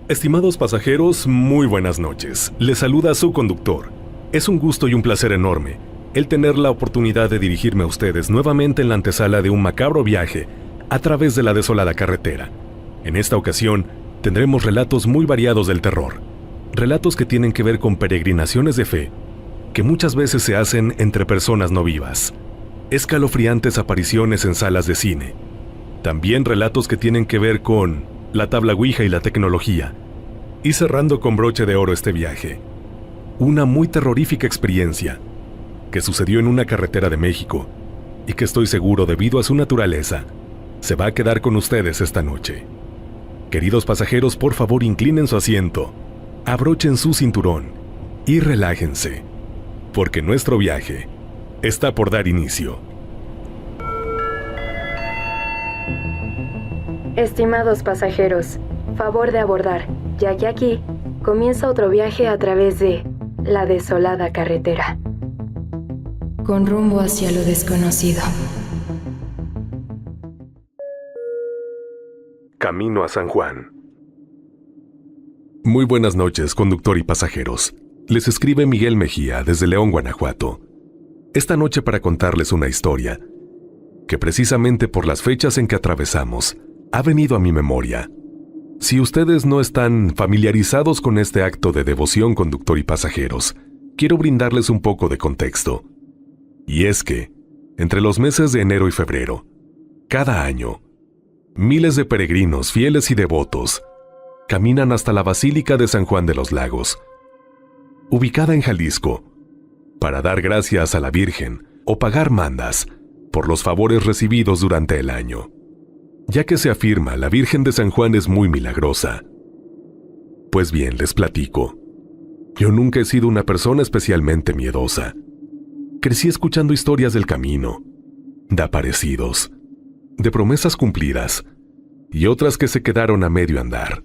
Estimados pasajeros, muy buenas noches. Les saluda su conductor. Es un gusto y un placer enorme el tener la oportunidad de dirigirme a ustedes nuevamente en la antesala de un macabro viaje a través de la desolada carretera. En esta ocasión, tendremos relatos muy variados del terror. Relatos que tienen que ver con peregrinaciones de fe, que muchas veces se hacen entre personas no vivas. Escalofriantes apariciones en salas de cine. También relatos que tienen que ver con la tabla Ouija y la tecnología. Y cerrando con broche de oro este viaje, una muy terrorífica experiencia que sucedió en una carretera de México y que estoy seguro, debido a su naturaleza, se va a quedar con ustedes esta noche. Queridos pasajeros, por favor inclinen su asiento, abrochen su cinturón y relájense, porque nuestro viaje está por dar inicio. Estimados pasajeros, favor de abordar, ya que aquí comienza otro viaje a través de la desolada carretera, con rumbo hacia lo desconocido. Camino a San Juan. Muy buenas noches, conductor y pasajeros. Les escribe Miguel Mejía desde León, Guanajuato. Esta noche para contarles una historia que precisamente por las fechas en que atravesamos ha venido a mi memoria. Si ustedes no están familiarizados con este acto de devoción, conductor y pasajeros, quiero brindarles un poco de contexto. Y es que, entre los meses de enero y febrero, cada año, miles de peregrinos fieles y devotos caminan hasta la Basílica de San Juan de los Lagos, ubicada en Jalisco, para dar gracias a la Virgen o pagar mandas por los favores recibidos durante el año. Ya que se afirma la Virgen de San Juan es muy milagrosa. Pues bien, les platico. Yo nunca he sido una persona especialmente miedosa. Crecí escuchando historias del camino, de aparecidos, de promesas cumplidas y otras que se quedaron a medio andar.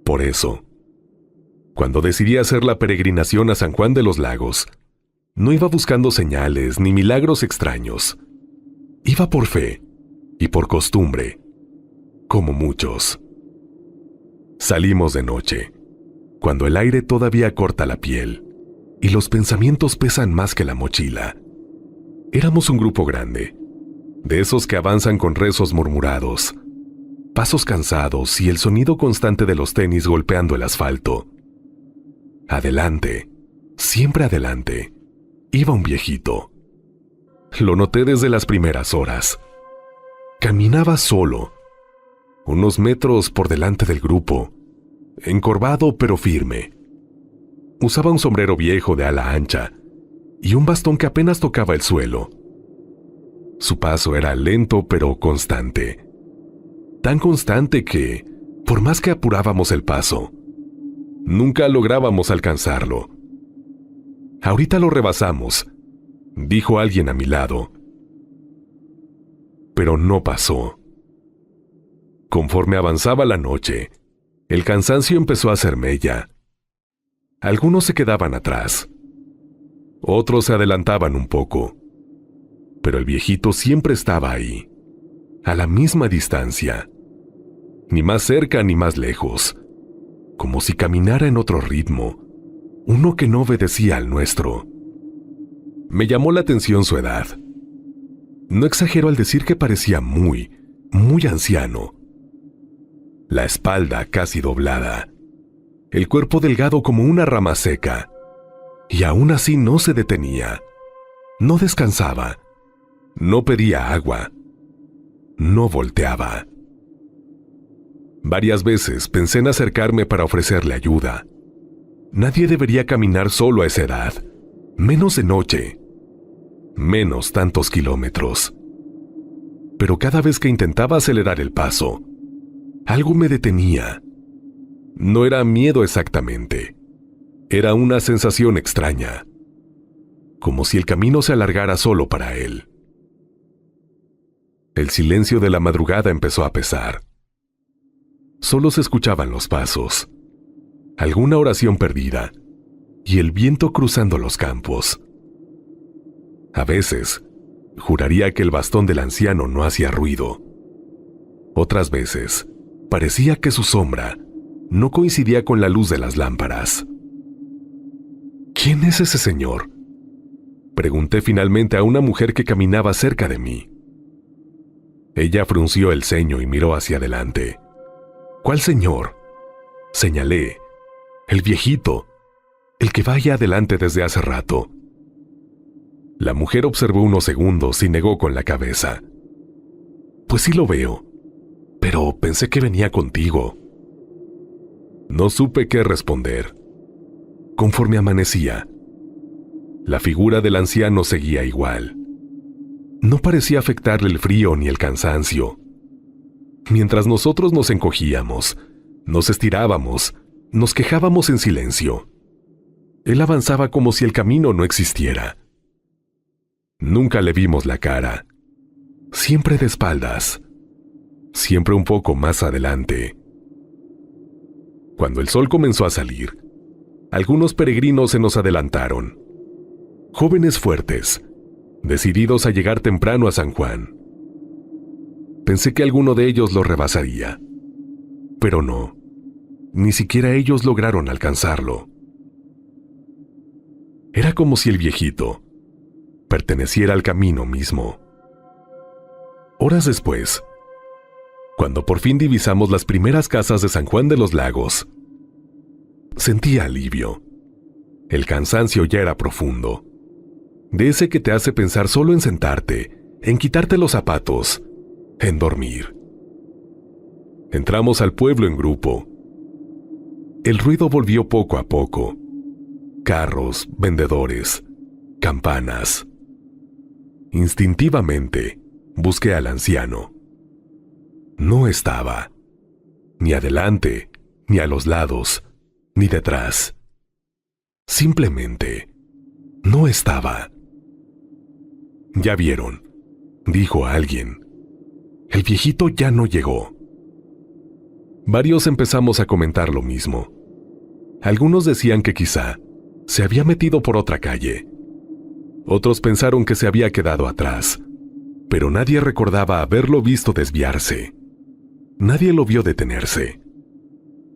Por eso, cuando decidí hacer la peregrinación a San Juan de los Lagos, no iba buscando señales ni milagros extraños. Iba por fe y por costumbre, como muchos. Salimos de noche, cuando el aire todavía corta la piel y los pensamientos pesan más que la mochila. Éramos un grupo grande, de esos que avanzan con rezos murmurados, pasos cansados y el sonido constante de los tenis golpeando el asfalto. Adelante, siempre adelante, iba un viejito. Lo noté desde las primeras horas. Caminaba solo, unos metros por delante del grupo, encorvado pero firme. Usaba un sombrero viejo de ala ancha y un bastón que apenas tocaba el suelo. Su paso era lento pero constante. Tan constante que, por más que apurábamos el paso, nunca lográbamos alcanzarlo. «Ahorita lo rebasamos», dijo alguien a mi lado. Pero no pasó. Conforme avanzaba la noche, el cansancio empezó a hacer mella. Algunos se quedaban atrás. Otros se adelantaban un poco. Pero el viejito siempre estaba ahí, a la misma distancia. Ni más cerca ni más lejos. Como si caminara en otro ritmo, uno que no obedecía al nuestro. Me llamó la atención su edad. No exagero al decir que parecía muy, muy anciano. La espalda casi doblada, el cuerpo delgado como una rama seca, y aún así no se detenía, no descansaba, no pedía agua, no volteaba. Varias veces pensé en acercarme para ofrecerle ayuda. Nadie debería caminar solo a esa edad, menos de noche, menos tantos kilómetros. Pero cada vez que intentaba acelerar el paso, algo me detenía. No era miedo exactamente, era una sensación extraña, como si el camino se alargara solo para él. El silencio de la madrugada empezó a pesar. Solo se escuchaban los pasos, alguna oración perdida y el viento cruzando los campos. A veces, juraría que el bastón del anciano no hacía ruido. Otras veces, parecía que su sombra no coincidía con la luz de las lámparas. ¿Quién es ese señor?, pregunté finalmente a una mujer que caminaba cerca de mí. Ella frunció el ceño y miró hacia adelante. ¿Cuál señor?, señalé. El viejito, el que va allá adelante desde hace rato. La mujer observó unos segundos y negó con la cabeza. Pues sí lo veo, pero pensé que venía contigo. No supe qué responder. Conforme amanecía, la figura del anciano seguía igual. No parecía afectarle el frío ni el cansancio. Mientras nosotros nos encogíamos, nos estirábamos, nos quejábamos en silencio, él avanzaba como si el camino no existiera. Nunca le vimos la cara. Siempre de espaldas. Siempre un poco más adelante. Cuando el sol comenzó a salir, algunos peregrinos se nos adelantaron. Jóvenes fuertes, decididos a llegar temprano a San Juan. Pensé que alguno de ellos lo rebasaría. Pero no. Ni siquiera ellos lograron alcanzarlo. Era como si el viejito perteneciera al camino mismo. Horas después, cuando por fin divisamos las primeras casas de San Juan de los Lagos, sentí alivio. El cansancio ya era profundo, de ese que te hace pensar solo en sentarte, en quitarte los zapatos, en dormir. Entramos al pueblo en grupo. El ruido volvió poco a poco. Carros, vendedores, campanas. Instintivamente, busqué al anciano. No estaba. Ni adelante, ni a los lados, ni detrás. Simplemente, no estaba. Ya vieron, dijo alguien. El viejito ya no llegó. Varios empezamos a comentar lo mismo. Algunos decían que quizá se había metido por otra calle. Otros pensaron que se había quedado atrás, pero nadie recordaba haberlo visto desviarse. Nadie lo vio detenerse.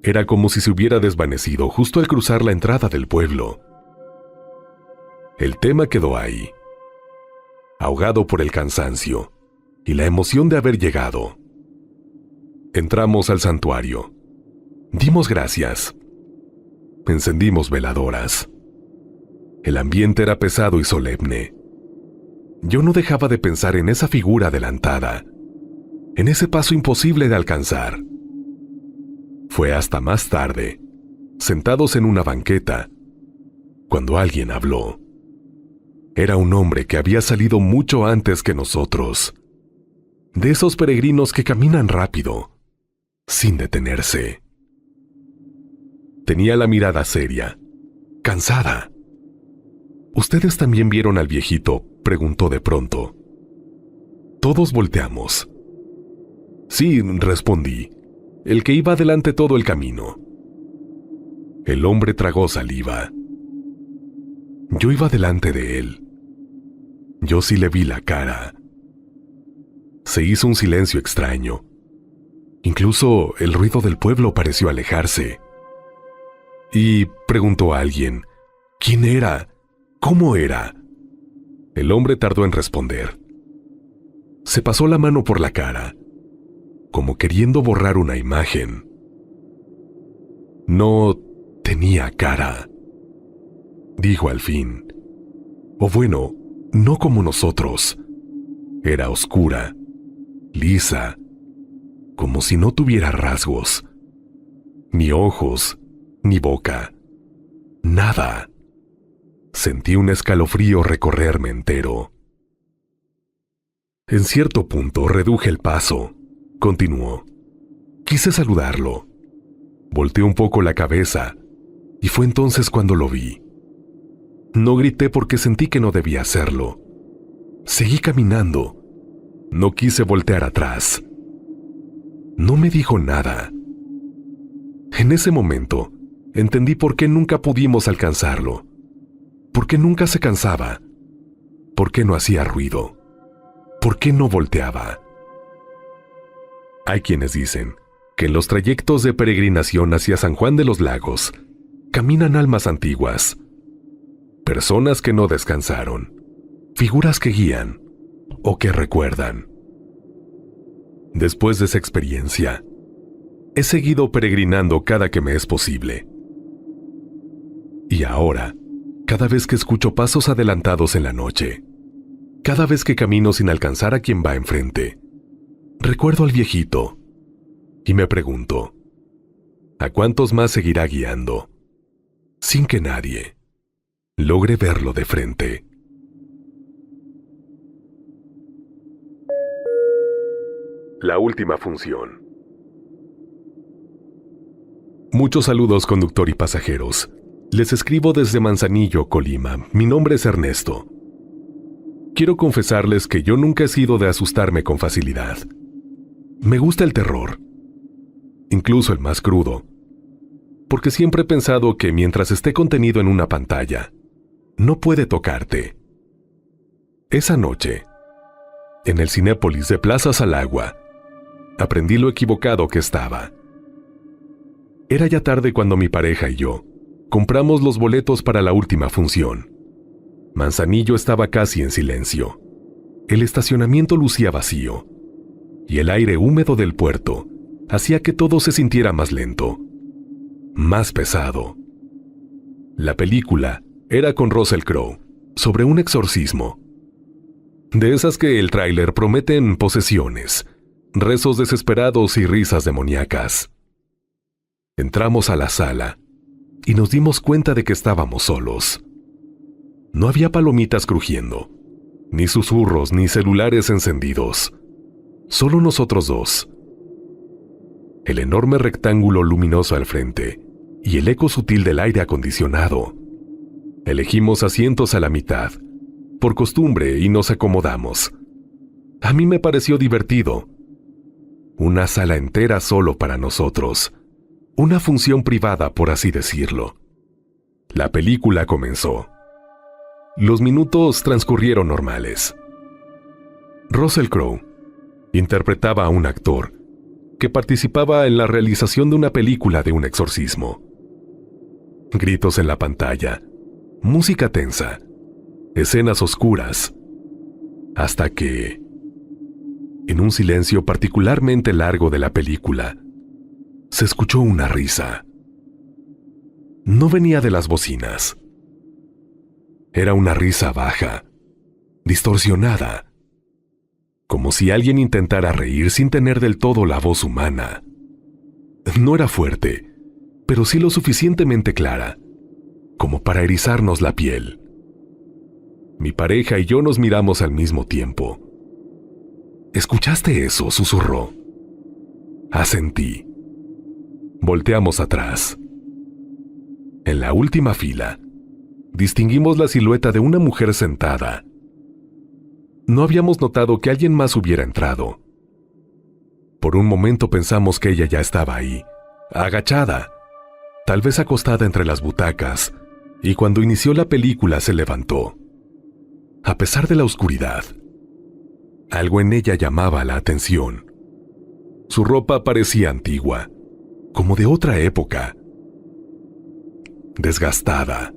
Era como si se hubiera desvanecido justo al cruzar la entrada del pueblo. El tema quedó ahí, ahogado por el cansancio y la emoción de haber llegado. Entramos al santuario. Dimos gracias. Encendimos veladoras. El ambiente era pesado y solemne. Yo no dejaba de pensar en esa figura adelantada, en ese paso imposible de alcanzar. Fue hasta más tarde, sentados en una banqueta, cuando alguien habló. Era un hombre que había salido mucho antes que nosotros, de esos peregrinos que caminan rápido, sin detenerse. Tenía la mirada seria, cansada. ¿Ustedes también vieron al viejito?, preguntó de pronto. Todos volteamos. Sí, respondí, el que iba adelante todo el camino. El hombre tragó saliva. Yo iba delante de él. Yo sí le vi la cara. Se hizo un silencio extraño. Incluso el ruido del pueblo pareció alejarse. Y preguntó a alguien, ¿quién era? ¿Cómo era? El hombre tardó en responder. Se pasó la mano por la cara, como queriendo borrar una imagen. No tenía cara, dijo al fin. O bueno, no como nosotros. Era oscura, lisa, como si no tuviera rasgos, ni ojos, ni boca, nada. Sentí un escalofrío recorrerme entero. En cierto punto reduje el paso. Continuó. Quise saludarlo. Volteé un poco la cabeza, y fue entonces cuando lo vi. No grité porque sentí que no debía hacerlo. Seguí caminando. No quise voltear atrás. No me dijo nada. En ese momento, entendí por qué nunca pudimos alcanzarlo. ¿Por qué nunca se cansaba? ¿Por qué no hacía ruido? ¿Por qué no volteaba? Hay quienes dicen que en los trayectos de peregrinación hacia San Juan de los Lagos caminan almas antiguas, personas que no descansaron, figuras que guían o que recuerdan. Después de esa experiencia, he seguido peregrinando cada que me es posible. Y ahora, cada vez que escucho pasos adelantados en la noche, cada vez que camino sin alcanzar a quien va enfrente, recuerdo al viejito y me pregunto, ¿a cuántos más seguirá guiando sin que nadie logre verlo de frente? La última función. Muchos saludos, conductor y pasajeros. Les escribo desde Manzanillo, Colima. Mi nombre es Ernesto. Quiero confesarles que yo nunca he sido de asustarme con facilidad. Me gusta el terror, incluso el más crudo, porque siempre he pensado que mientras esté contenido en una pantalla, no puede tocarte. Esa noche, en el Cinépolis de Plaza Salagua, aprendí lo equivocado que estaba. Era ya tarde cuando mi pareja y yo compramos los boletos para la última función. Manzanillo estaba casi en silencio. El estacionamiento lucía vacío, y el aire húmedo del puerto hacía que todo se sintiera más lento, más pesado. La película era con Russell Crowe, sobre un exorcismo. De esas que el tráiler prometen posesiones, rezos desesperados y risas demoníacas. Entramos a la sala y nos dimos cuenta de que estábamos solos. No había palomitas crujiendo, ni susurros, ni celulares encendidos. Solo nosotros dos. El enorme rectángulo luminoso al frente y el eco sutil del aire acondicionado. Elegimos asientos a la mitad, por costumbre, y nos acomodamos. A mí me pareció divertido. Una sala entera solo para nosotros. Una función privada, por así decirlo. La película comenzó. Los minutos transcurrieron normales. Russell Crowe interpretaba a un actor que participaba en la realización de una película de un exorcismo. Gritos en la pantalla, música tensa, escenas oscuras, hasta que, en un silencio particularmente largo de la película, se escuchó una risa. No venía de las bocinas. Era una risa baja, distorsionada, como si alguien intentara reír sin tener del todo la voz humana. No era fuerte, pero sí lo suficientemente clara, como para erizarnos la piel. Mi pareja y yo nos miramos al mismo tiempo. ¿Escuchaste eso?, susurró. Asentí. Volteamos atrás. En la última fila, distinguimos la silueta de una mujer sentada. No habíamos notado que alguien más hubiera entrado. Por un momento pensamos que ella ya estaba ahí, agachada, tal vez acostada entre las butacas, y cuando inició la película se levantó. A pesar de la oscuridad, algo en ella llamaba la atención. Su ropa parecía antigua, como de otra época, desgastada,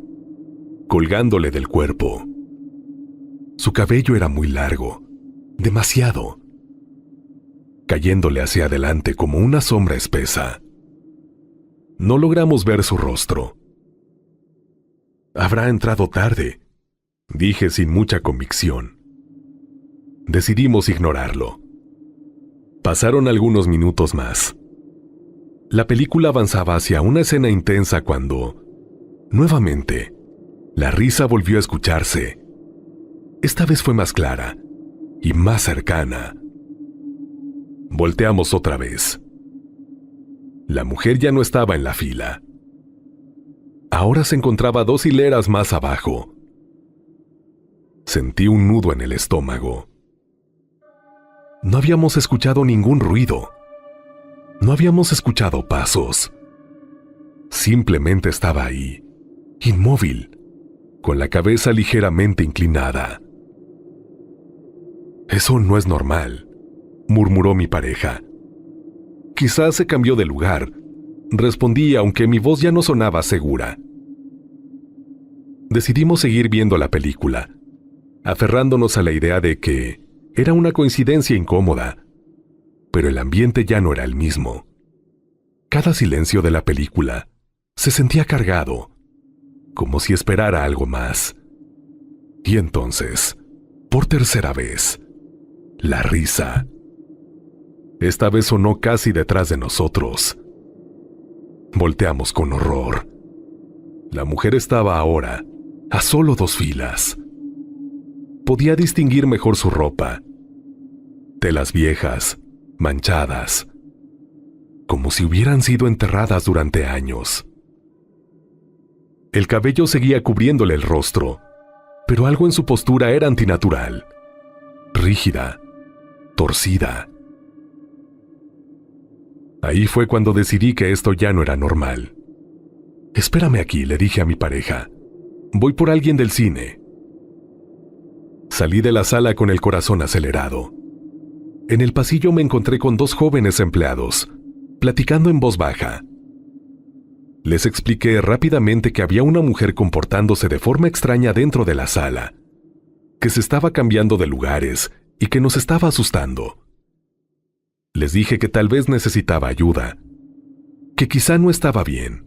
colgándole del cuerpo. Su cabello era muy largo, demasiado, cayéndole hacia adelante como una sombra espesa. No logramos ver su rostro. Habrá entrado tarde, dije sin mucha convicción. Decidimos ignorarlo. Pasaron algunos minutos más. La película avanzaba hacia una escena intensa cuando, nuevamente, la risa volvió a escucharse. Esta vez fue más clara y más cercana. Volteamos otra vez. La mujer ya no estaba en la fila. Ahora se encontraba 2 hileras más abajo. Sentí un nudo en el estómago. No habíamos escuchado ningún ruido. No habíamos escuchado pasos. Simplemente estaba ahí, inmóvil, con la cabeza ligeramente inclinada. Eso no es normal, murmuró mi pareja. quizás se cambió de lugar, respondí aunque mi voz ya no sonaba segura. Decidimos seguir viendo la película, aferrándonos a la idea de que era una coincidencia incómoda, pero el ambiente ya no era el mismo. Cada silencio de la película se sentía cargado, como si esperara algo más. Y entonces, por tercera vez, la risa. Esta vez sonó casi detrás de nosotros. Volteamos con horror. La mujer estaba ahora a solo 2 filas. Podía distinguir mejor su ropa. Telas viejas, manchadas, como si hubieran sido enterradas durante años. El cabello seguía cubriéndole el rostro, pero algo en su postura era antinatural, rígida, torcida. Ahí fue cuando decidí que esto ya no era normal. «Espérame aquí», le dije a mi pareja. «Voy por alguien del cine». Salí de la sala con el corazón acelerado. En el pasillo me encontré con 2 jóvenes empleados, platicando en voz baja. Les expliqué rápidamente que había una mujer comportándose de forma extraña dentro de la sala, que se estaba cambiando de lugares y que nos estaba asustando. Les dije que tal vez necesitaba ayuda, que quizá no estaba bien,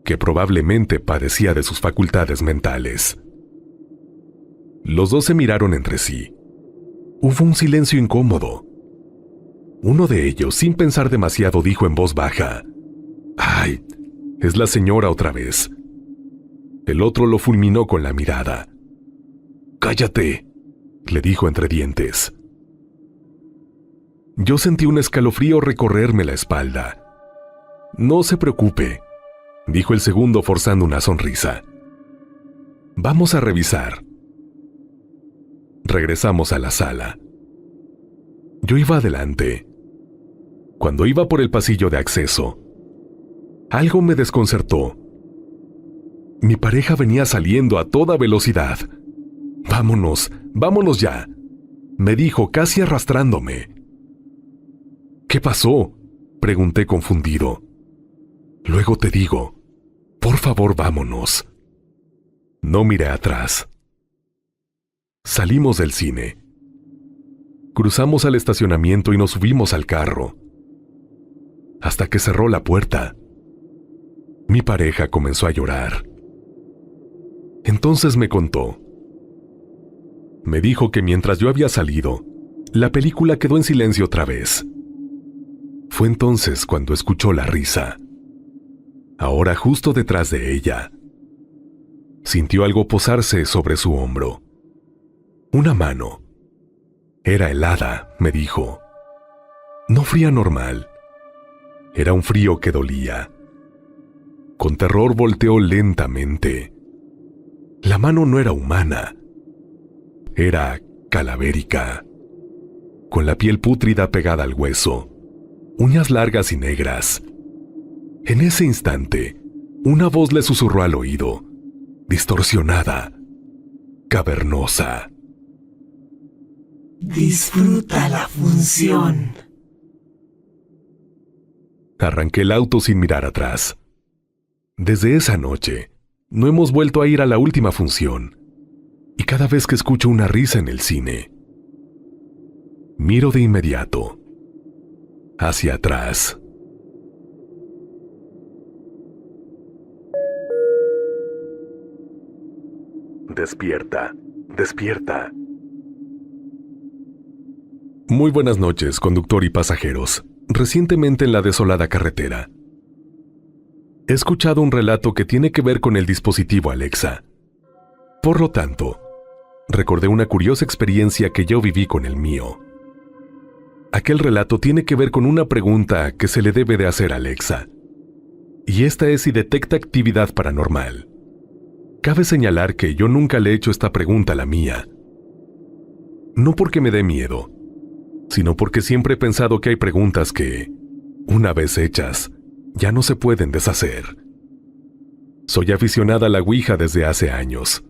que probablemente padecía de sus facultades mentales. Los 2 se miraron entre sí. Hubo un silencio incómodo. Uno de ellos, sin pensar demasiado, dijo en voz baja: «Ay, es la señora otra vez». El otro lo fulminó con la mirada. «Cállate», le dijo entre dientes. Yo sentí un escalofrío recorrerme la espalda. «No se preocupe», dijo el segundo forzando una sonrisa. «Vamos a revisar». Regresamos a la sala. Yo iba adelante. Cuando iba por el pasillo de acceso, algo me desconcertó. Mi pareja venía saliendo a toda velocidad. «Vámonos, vámonos ya», me dijo casi arrastrándome. «¿Qué pasó?», pregunté confundido. «Luego te digo. Por favor, vámonos». No miré atrás. Salimos del cine. Cruzamos al estacionamiento y nos subimos al carro. Hasta que cerró la puerta. Mi pareja comenzó a llorar. Entonces me contó. Me dijo que mientras yo había salido, la película quedó en silencio otra vez. Fue entonces cuando escuchó la risa. Ahora justo detrás de ella. Sintió algo posarse sobre su hombro. Una mano. Era helada, me dijo. No fría normal. Era un frío que dolía. Con terror volteó lentamente. La mano no era humana. Era calavérica. Con la piel pútrida pegada al hueso. Uñas largas y negras. En ese instante, una voz le susurró al oído. Distorsionada. Cavernosa. Disfruta la función. Arranqué el auto sin mirar atrás. Desde esa noche, no hemos vuelto a ir a la última función. Y cada vez que escucho una risa en el cine, miro de inmediato hacia atrás. Despierta, despierta. Muy buenas noches, conductor y pasajeros. Recientemente en la desolada carretera, he escuchado un relato que tiene que ver con el dispositivo Alexa. Por lo tanto, recordé una curiosa experiencia que yo viví con el mío. Aquel relato tiene que ver con una pregunta que se le debe de hacer a Alexa. Y esta es si detecta actividad paranormal. Cabe señalar que yo nunca le he hecho esta pregunta a la mía. No porque me dé miedo, sino porque siempre he pensado que hay preguntas que, una vez hechas, ya no se pueden deshacer. Soy aficionada a la Ouija desde hace años.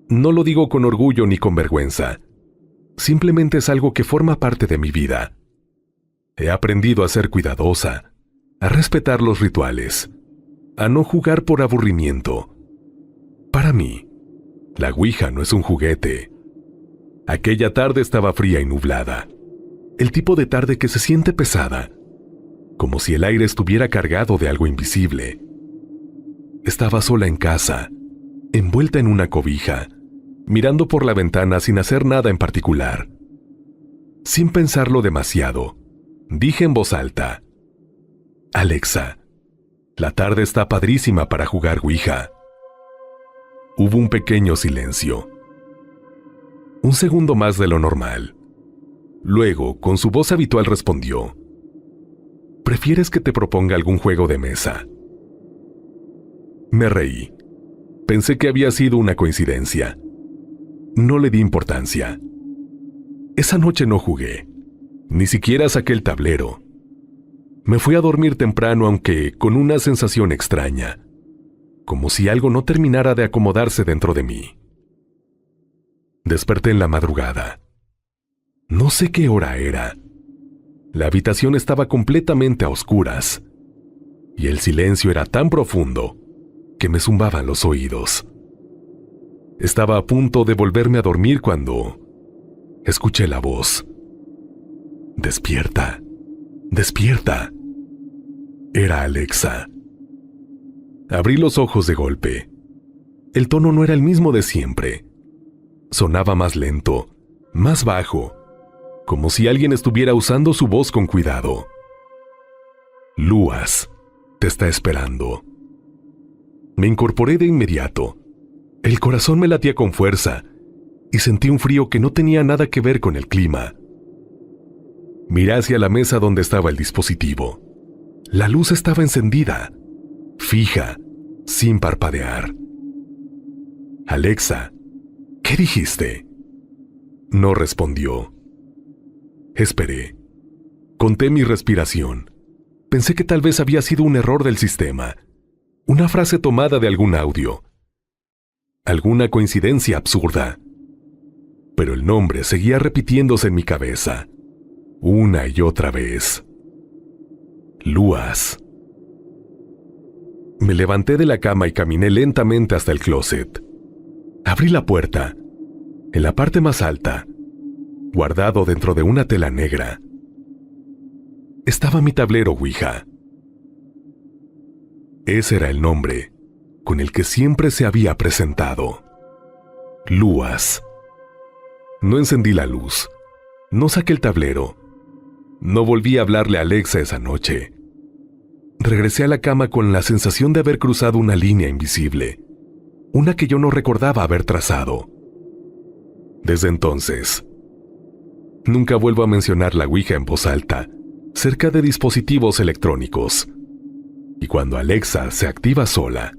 No lo digo con orgullo ni con vergüenza. Simplemente es algo que forma parte de mi vida. He aprendido a ser cuidadosa, a respetar los rituales, a no jugar por aburrimiento. Para mí, la Ouija no es un juguete. Aquella tarde estaba fría y nublada. El tipo de tarde que se siente pesada, como si el aire estuviera cargado de algo invisible. Estaba sola en casa, envuelta en una cobija, mirando por la ventana sin hacer nada en particular. Sin pensarlo demasiado, dije en voz alta: Alexa, la tarde está padrísima para jugar Ouija. Hubo un pequeño silencio. Un segundo más de lo normal. Luego, con su voz habitual respondió: ¿Prefieres que te proponga algún juego de mesa? Me reí. Pensé que había sido una coincidencia. No le di importancia. Esa noche no jugué. Ni siquiera saqué el tablero. Me fui a dormir temprano, aunque con una sensación extraña, como si algo no terminara de acomodarse dentro de mí. Desperté en la madrugada. No sé qué hora era. La habitación estaba completamente a oscuras, y el silencio era tan profundo que me zumbaban los oídos. Estaba a punto de volverme a dormir cuando escuché la voz. «Despierta, despierta». Era Alexa. Abrí los ojos de golpe. El tono no era el mismo de siempre. Sonaba más lento, más bajo, como si alguien estuviera usando su voz con cuidado. «Luas, te está esperando». Me incorporé de inmediato. El corazón me latía con fuerza y sentí un frío que no tenía nada que ver con el clima. Miré hacia la mesa donde estaba el dispositivo. La luz estaba encendida, fija, sin parpadear. «Alexa, ¿qué dijiste?». No respondió. Esperé. Conté mi respiración. Pensé que tal vez había sido un error del sistema, una frase tomada de algún audio, alguna coincidencia absurda. Pero el nombre seguía repitiéndose en mi cabeza, una y otra vez. Luas. Me levanté de la cama y caminé lentamente hasta el closet. Abrí la puerta. En la parte más alta, guardado dentro de una tela negra, estaba mi tablero Ouija. Ese era el nombre con el que siempre se había presentado. Luas. No encendí la luz. No saqué el tablero. No volví a hablarle a Alexa esa noche. Regresé a la cama con la sensación de haber cruzado una línea invisible, una que yo no recordaba haber trazado. Desde entonces, nunca vuelvo a mencionar la Ouija en voz alta, cerca de dispositivos electrónicos. Y cuando Alexa se activa sola,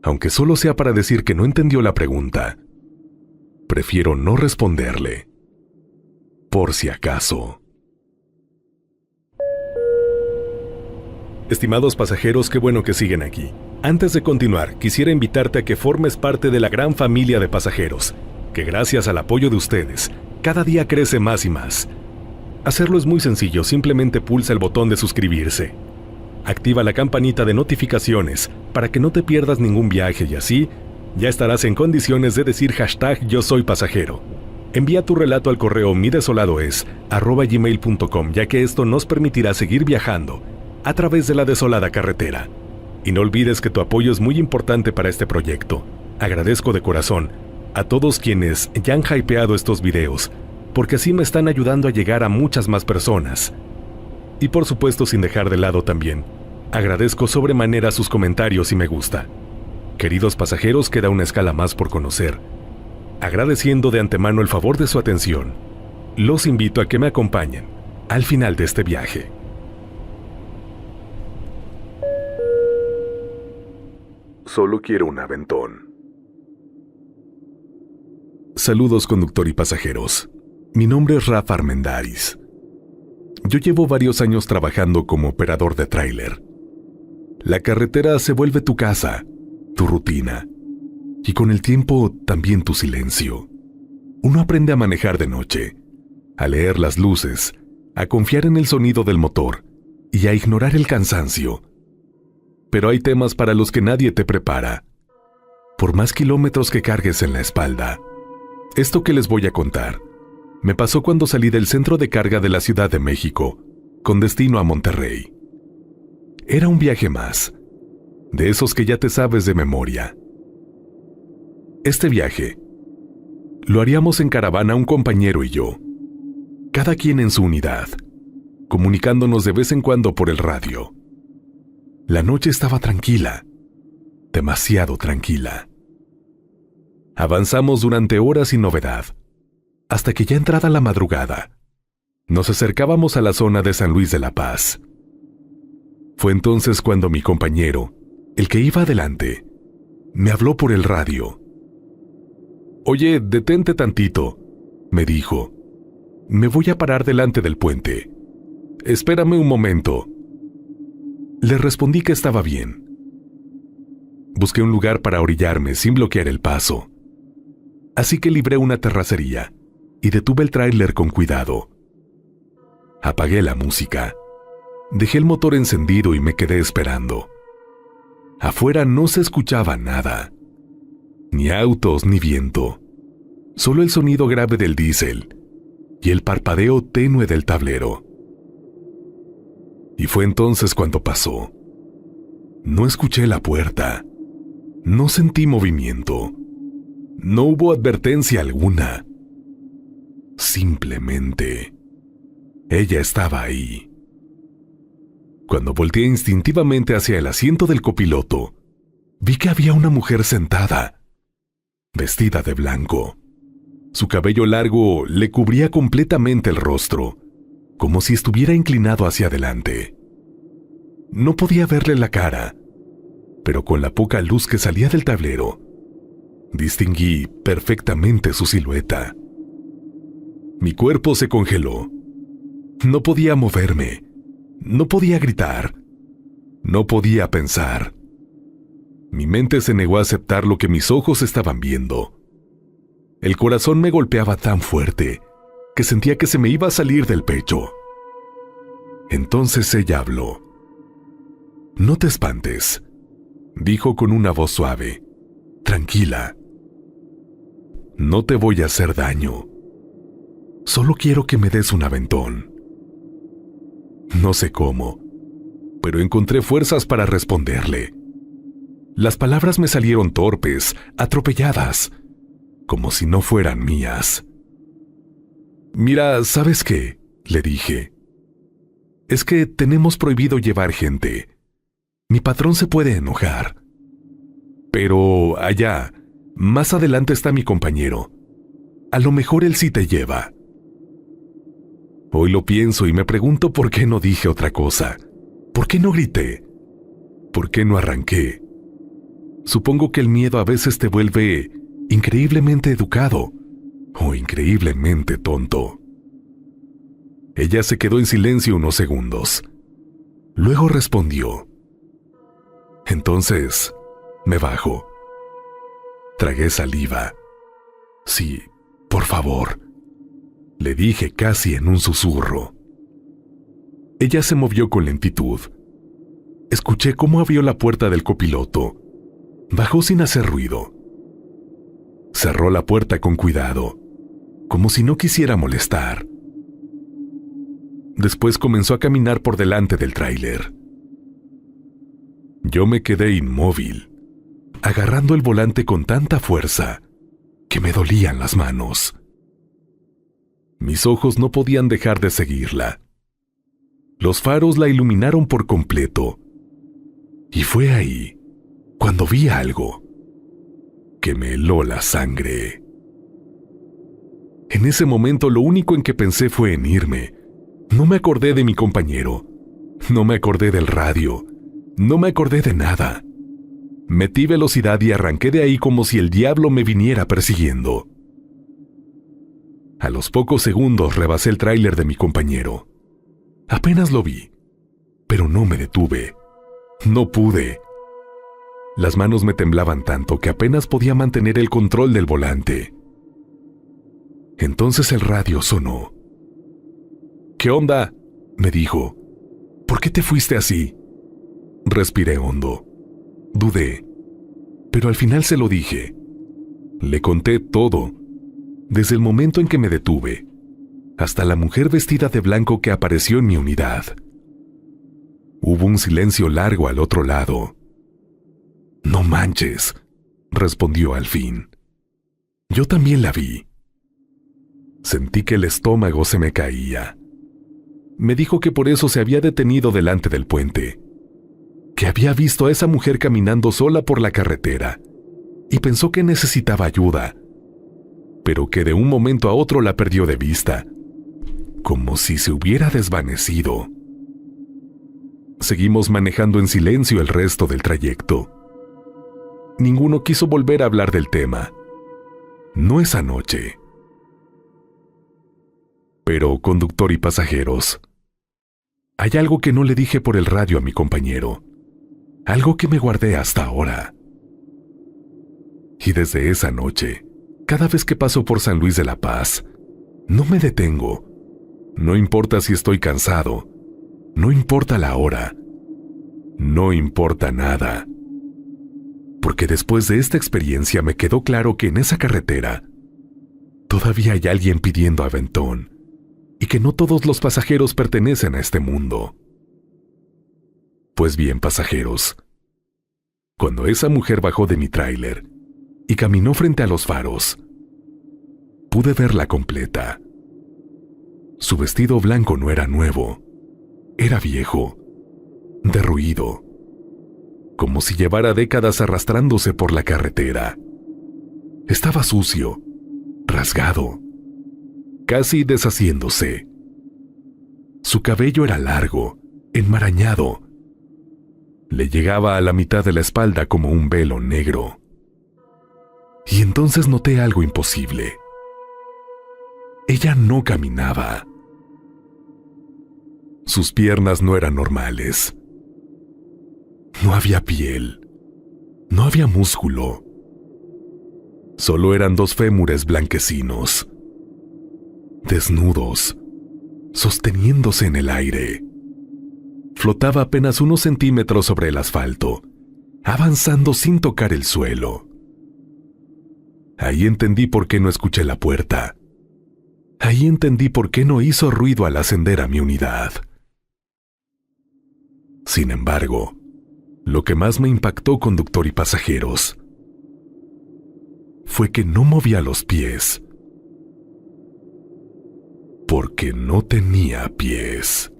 aunque solo sea para decir que no entendió la pregunta, prefiero no responderle, por si acaso. Estimados pasajeros, qué bueno que siguen aquí. Antes de continuar, quisiera invitarte a que formes parte de la gran familia de pasajeros, que gracias al apoyo de ustedes, cada día crece más y más. Hacerlo es muy sencillo, simplemente pulsa el botón de suscribirse. Activa la campanita de notificaciones para que no te pierdas ningún viaje y así ya estarás en condiciones de decir #yo soy pasajero. Envía tu relato al correo midesoladoes@gmail.com, ya que esto nos permitirá seguir viajando a través de la desolada carretera. Y no olvides que tu apoyo es muy importante para este proyecto. Agradezco de corazón a todos quienes ya han hypeado estos videos, porque así me están ayudando a llegar a muchas más personas. Y por supuesto, sin dejar de lado también, agradezco sobremanera sus comentarios y me gusta. Queridos pasajeros, queda una escala más por conocer. Agradeciendo de antemano el favor de su atención, los invito a que me acompañen al final de este viaje. Solo quiero un aventón. Saludos, conductor y pasajeros. Mi nombre es Rafa Armendáriz. Yo llevo varios años trabajando como operador de tráiler. La carretera se vuelve tu casa, tu rutina, y con el tiempo también tu silencio. Uno aprende a manejar de noche, a leer las luces, a confiar en el sonido del motor y a ignorar el cansancio. Pero hay temas para los que nadie te prepara, por más kilómetros que cargues en la espalda. Esto que les voy a contar me pasó cuando salí del centro de carga de la Ciudad de México, con destino a Monterrey. Era un viaje más, de esos que ya te sabes de memoria. Este viaje lo haríamos en caravana un compañero y yo, cada quien en su unidad, comunicándonos de vez en cuando por el radio. La noche estaba tranquila, demasiado tranquila. Avanzamos durante horas sin novedad, hasta que ya entrada la madrugada, nos acercábamos a la zona de San Luis de la Paz. Fue entonces cuando mi compañero, el que iba adelante, me habló por el radio. «Oye, detente tantito», me dijo. «Me voy a parar delante del puente. Espérame un momento». Le respondí que estaba bien. Busqué un lugar para orillarme sin bloquear el paso. Así que libré una terracería y detuve el tráiler con cuidado. Apagué la música, dejé el motor encendido y me quedé esperando. Afuera no se escuchaba nada, ni autos ni viento, solo el sonido grave del diésel y el parpadeo tenue del tablero. Y fue entonces cuando pasó. No escuché la puerta, no sentí movimiento, no hubo advertencia alguna. Simplemente, ella estaba ahí. Cuando volteé instintivamente hacia el asiento del copiloto, vi que había una mujer sentada, vestida de blanco. Su cabello largo le cubría completamente el rostro, como si estuviera inclinado hacia adelante. No podía verle la cara, pero con la poca luz que salía del tablero, distinguí perfectamente su silueta. Mi cuerpo se congeló. No podía moverme, no podía gritar, no podía pensar. Mi mente se negó a aceptar lo que mis ojos estaban viendo. El corazón me golpeaba tan fuerte que sentía que se me iba a salir del pecho. Entonces ella habló. «No te espantes», dijo con una voz suave. «Tranquila. No te voy a hacer daño. Solo quiero que me des un aventón». No sé cómo, pero encontré fuerzas para responderle. Las palabras me salieron torpes, atropelladas, como si no fueran mías. «Mira, ¿sabes qué?», le dije. «Es que tenemos prohibido llevar gente. Mi patrón se puede enojar. Pero allá, más adelante está mi compañero. A lo mejor él sí te lleva». Hoy lo pienso y me pregunto por qué no dije otra cosa. ¿Por qué no grité? ¿Por qué no arranqué? Supongo que el miedo a veces te vuelve increíblemente educado o increíblemente tonto. Ella se quedó en silencio unos segundos. Luego respondió. Entonces, me bajo. Tragué saliva. «Sí, por favor», le dije casi en un susurro. Ella se movió con lentitud. Escuché cómo abrió la puerta del copiloto. Bajó sin hacer ruido. Cerró la puerta con cuidado, como si no quisiera molestar. Después comenzó a caminar por delante del tráiler. Yo me quedé inmóvil, agarrando el volante con tanta fuerza que me dolían las manos. Mis ojos no podían dejar de seguirla. Los faros la iluminaron por completo. Y fue ahí cuando vi algo que me heló la sangre. En ese momento lo único en que pensé fue en irme. No me acordé de mi compañero. No me acordé del radio. No me acordé de nada. Metí velocidad y arranqué de ahí como si el diablo me viniera persiguiendo. A los pocos segundos rebasé el tráiler de mi compañero. Apenas lo vi, pero no me detuve. No pude. Las manos me temblaban tanto que apenas podía mantener el control del volante. Entonces el radio sonó. ¿Qué onda?, me dijo. ¿Por qué te fuiste así? Respiré hondo. Dudé, pero al final se lo dije. Le conté todo, desde el momento en que me detuve, hasta la mujer vestida de blanco que apareció en mi unidad. Hubo un silencio largo al otro lado. No manches, respondió al fin. Yo también la vi. Sentí que el estómago se me caía. Me dijo que por eso se había detenido delante del puente, que había visto a esa mujer caminando sola por la carretera y pensó que necesitaba ayuda, pero que de un momento a otro la perdió de vista, como si se hubiera desvanecido. Seguimos manejando en silencio el resto del trayecto. Ninguno quiso volver a hablar del tema. No esa noche. Pero, conductor y pasajeros, hay algo que no le dije por el radio a mi compañero. Algo que me guardé hasta ahora. Y desde esa noche, cada vez que paso por San Luis de la Paz, no me detengo. No importa si estoy cansado. No importa la hora. No importa nada. Porque después de esta experiencia me quedó claro que en esa carretera todavía hay alguien pidiendo aventón y que no todos los pasajeros pertenecen a este mundo. Pues bien, pasajeros, cuando esa mujer bajó de mi tráiler y caminó frente a los faros, pude verla completa. Su vestido blanco no era nuevo, era viejo, derruido, como si llevara décadas arrastrándose por la carretera. Estaba sucio, rasgado, casi deshaciéndose. Su cabello era largo, enmarañado. Le llegaba a la mitad de la espalda como un velo negro. Y entonces noté algo imposible. Ella no caminaba. Sus piernas no eran normales. No había piel. No había músculo. Solo eran dos fémures blanquecinos, desnudos, sosteniéndose en el aire. Flotaba apenas unos centímetros sobre el asfalto, avanzando sin tocar el suelo. Ahí entendí por qué no escuché la puerta. Ahí entendí por qué no hizo ruido al ascender a mi unidad. Sin embargo, lo que más me impactó, conductor y pasajeros, fue que no movía los pies. Porque no tenía pies.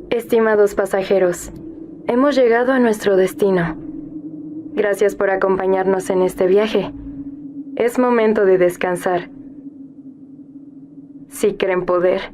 Estimados pasajeros, hemos llegado a nuestro destino. Gracias por acompañarnos en este viaje. Es momento de descansar. Si creen poder,